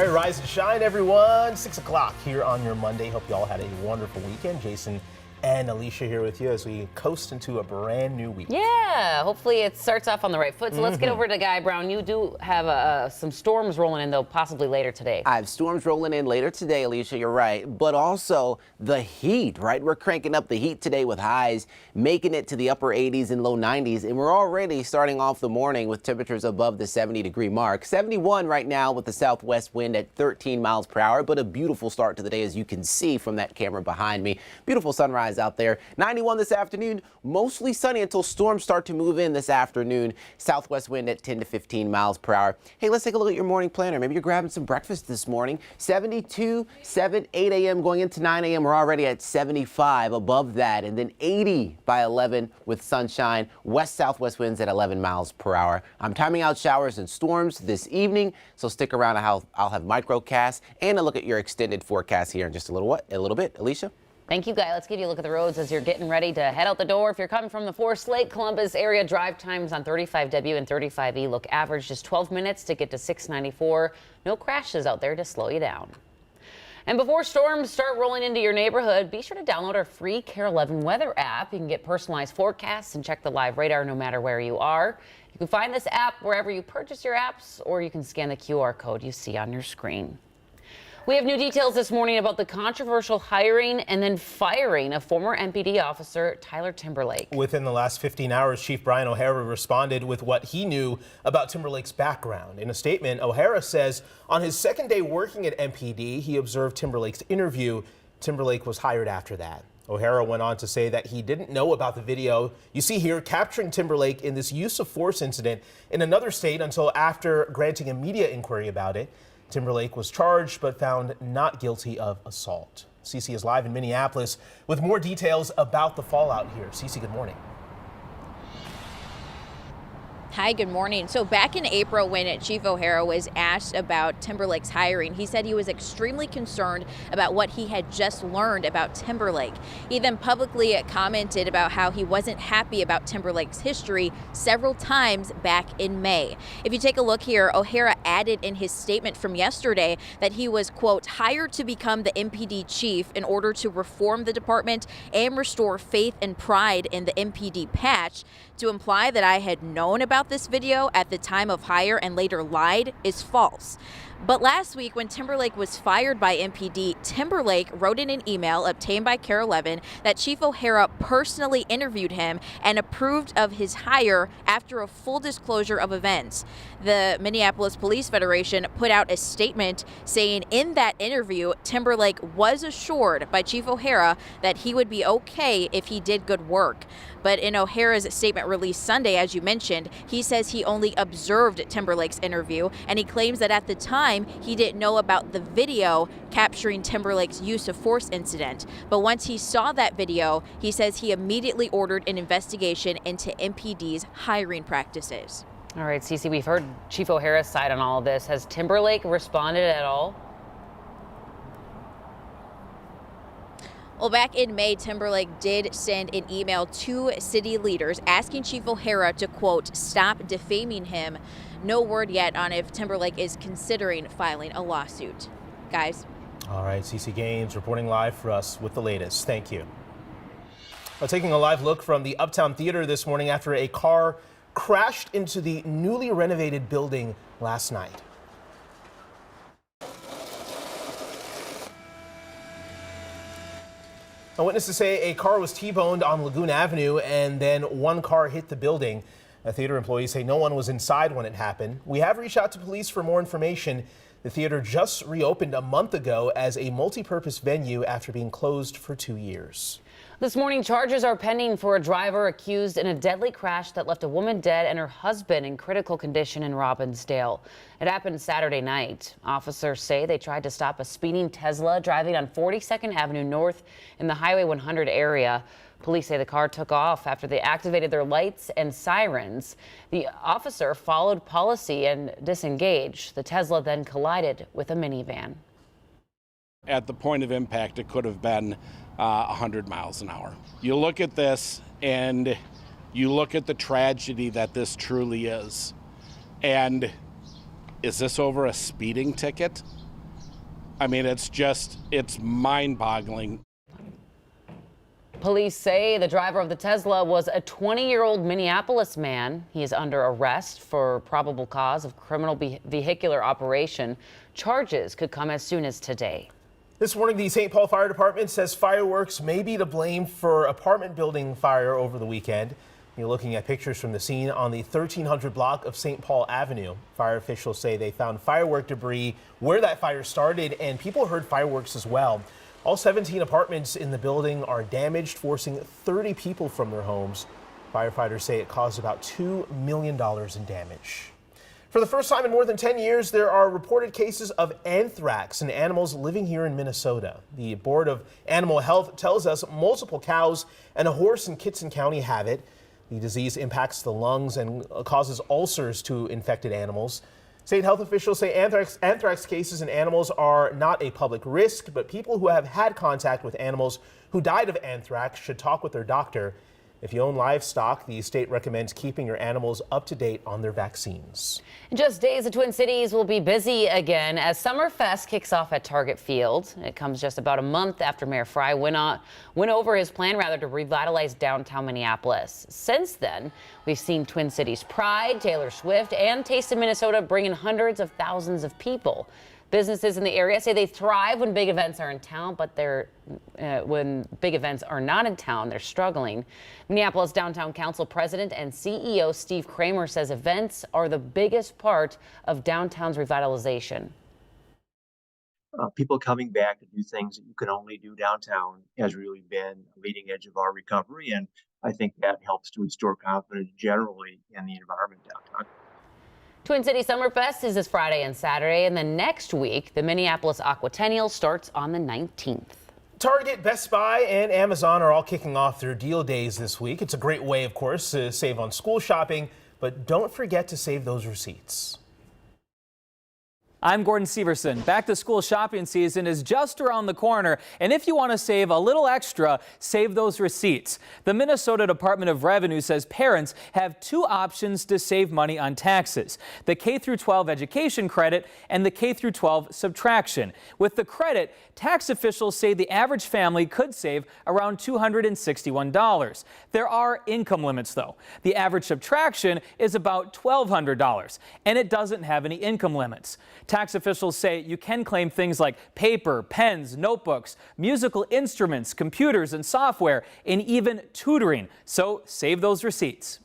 All right, rise and shine, everyone. 6 o'clock here on your Monday. Hope you all had a wonderful weekend. Jason and Alicia here with you as we coast into a brand new week. Yeah, hopefully it starts off on the right foot. So let's get over to Guy Brown. You do have some storms rolling in, though, possibly later today. I have storms rolling in later today, Alicia, you're right. But also the heat, right? We're cranking up the heat today with highs, making it to the upper 80s and low 90s. And we're already starting off the morning with temperatures above the 70-degree mark. 71 right now with the southwest wind at 13 miles per hour. But a beautiful start to the day, as you can see from that camera behind me. Beautiful sunrise out there. 91 this afternoon, mostly sunny until storms start to move in this afternoon. Southwest wind at 10 to 15 miles per hour. Hey, let's take a look at your morning planner. Maybe you're grabbing some breakfast this morning. 72, 8 a.m. going into 9 a.m. We're already at 75 above that, and then 80 by 11 with sunshine. West-southwest winds at 11 miles per hour. I'm timing out showers and storms this evening, so stick around. I'll have microcasts and a look at your extended forecast here in just a little bit. Alicia? Thank you, Guy. Let's give you a look at the roads as you're getting ready to head out the door. If you're coming from the Forest Lake, Columbus area, drive times on 35W and 35E look average just 12 minutes to get to 694. No crashes out there to slow you down. And before storms start rolling into your neighborhood, be sure to download our free KARE 11 weather app. You can get personalized forecasts and check the live radar no matter where you are. You can find this app wherever you purchase your apps, or you can scan the QR code you see on your screen. We have new details this morning about the controversial hiring and then firing of former MPD officer Tyler Timberlake. Within the last 15 hours, Chief Brian O'Hara responded with what he knew about Timberlake's background. In a statement, O'Hara says on his second day working at MPD, he observed Timberlake's interview. Timberlake was hired after that. O'Hara went on to say that he didn't know about the video you see here capturing Timberlake in this use of force incident in another state until after granting a media inquiry about it. Timberlake was charged but found not guilty of assault. CC is live in Minneapolis with more details about the fallout here. CC, good morning. Hi, good morning. So back in April, when Chief O'Hara was asked about Timberlake's hiring, he said he was extremely concerned about what he had just learned about Timberlake. He then publicly commented about how he wasn't happy about Timberlake's history several times back in May. If you take a look here, O'Hara added in his statement from yesterday that he was, quote, hired to become the MPD chief in order to reform the department and restore faith and pride in the MPD patch. To imply that I had known about this video at the time of hire and later lied is false. But last week, when Timberlake was fired by MPD, Timberlake wrote in an email obtained by KARE 11 that Chief O'Hara personally interviewed him and approved of his hire after a full disclosure of events. The Minneapolis Police Federation put out a statement saying in that interview, Timberlake was assured by Chief O'Hara that he would be okay if he did good work. But in O'Hara's statement released Sunday, as you mentioned, he says he only observed Timberlake's interview, and he claims that at the time he didn't know about the video capturing Timberlake's use of force incident. But once he saw that video, he says he immediately ordered an investigation into MPD's hiring practices. All right, Cece, we've heard Chief O'Hara's side on all of this. Has Timberlake responded at all? Well, back in May, Timberlake did send an email to city leaders asking Chief O'Hara to, quote, stop defaming him. No word yet on if Timberlake is considering filing a lawsuit. Guys. All right, CC Gaines reporting live for us with the latest. Thank you. Well, taking a live look from the Uptown Theater this morning after a car crashed into the newly renovated building last night. Witnesses say a car was T-boned on Lagoon Avenue and then one car hit the building. Theater employees say no one was inside when it happened. We have reached out to police for more information. The theater just reopened a month ago as a multi-purpose venue after being closed for 2 years. This morning, charges are pending for a driver accused in a deadly crash that left a woman dead and her husband in critical condition in Robbinsdale. It happened Saturday night. Officers say they tried to stop a speeding Tesla driving on 42nd Avenue North in the Highway 100 area. Police say the car took off after they activated their lights and sirens. The officer followed policy and disengaged. The Tesla then collided with a minivan. At the point of impact, it could have been 100 miles an hour. You look at this and you look at the tragedy that this truly is. And is this over a speeding ticket? I mean, it's mind-boggling. Police say the driver of the Tesla was a 20-year-old Minneapolis man. He is under arrest for probable cause of criminal vehicular operation. Charges could come as soon as today. This morning, the St. Paul Fire Department says fireworks may be to blame for apartment building fire over the weekend. You're looking at pictures from the scene on the 1300 block of St. Paul Avenue. Fire officials say they found firework debris where that fire started, and people heard fireworks as well. All 17 apartments in the building are damaged, forcing 30 people from their homes. Firefighters say it caused about $2 million in damage. For the first time in more than 10 years, there are reported cases of anthrax in animals living here in Minnesota. The Board of Animal Health tells us multiple cows and a horse in Kittson County have it. The disease impacts the lungs and causes ulcers to infected animals. State health officials say anthrax cases in animals are not a public risk, but people who have had contact with animals who died of anthrax should talk with their doctor. If you own livestock, the state recommends keeping your animals up to date on their vaccines. In just days, the Twin Cities will be busy again as Summerfest kicks off at Target Field. It comes just about a month after Mayor Frey went over his plan to revitalize downtown Minneapolis. Since then, we've seen Twin Cities Pride, Taylor Swift, and Taste of Minnesota bring in hundreds of thousands of people. Businesses in the area say they thrive when big events are in town, but when big events are not in town, they're struggling. Minneapolis Downtown Council President and CEO Steve Kramer says events are the biggest part of downtown's revitalization. People coming back to do things that you can only do downtown has really been a leading edge of our recovery, and I think that helps to restore confidence generally in the environment downtown. Twin Cities Summerfest is this Friday and Saturday, and then next week, the Minneapolis Aquatennial starts on the 19th. Target, Best Buy, and Amazon are all kicking off their deal days this week. It's a great way, of course, to save on school shopping, but don't forget to save those receipts. I'm Gordon Severson. Back to school shopping season is just around the corner, and if you want to save a little extra, save those receipts. The Minnesota Department of Revenue says parents have two options to save money on taxes: the K-12 education credit and the K-12 subtraction. With the credit, tax officials say the average family could save around $261. There are income limits, though. The average subtraction is about $1,200, and it doesn't have any income limits. Tax officials say you can claim things like paper, pens, notebooks, musical instruments, computers and software, and even tutoring. So save those receipts.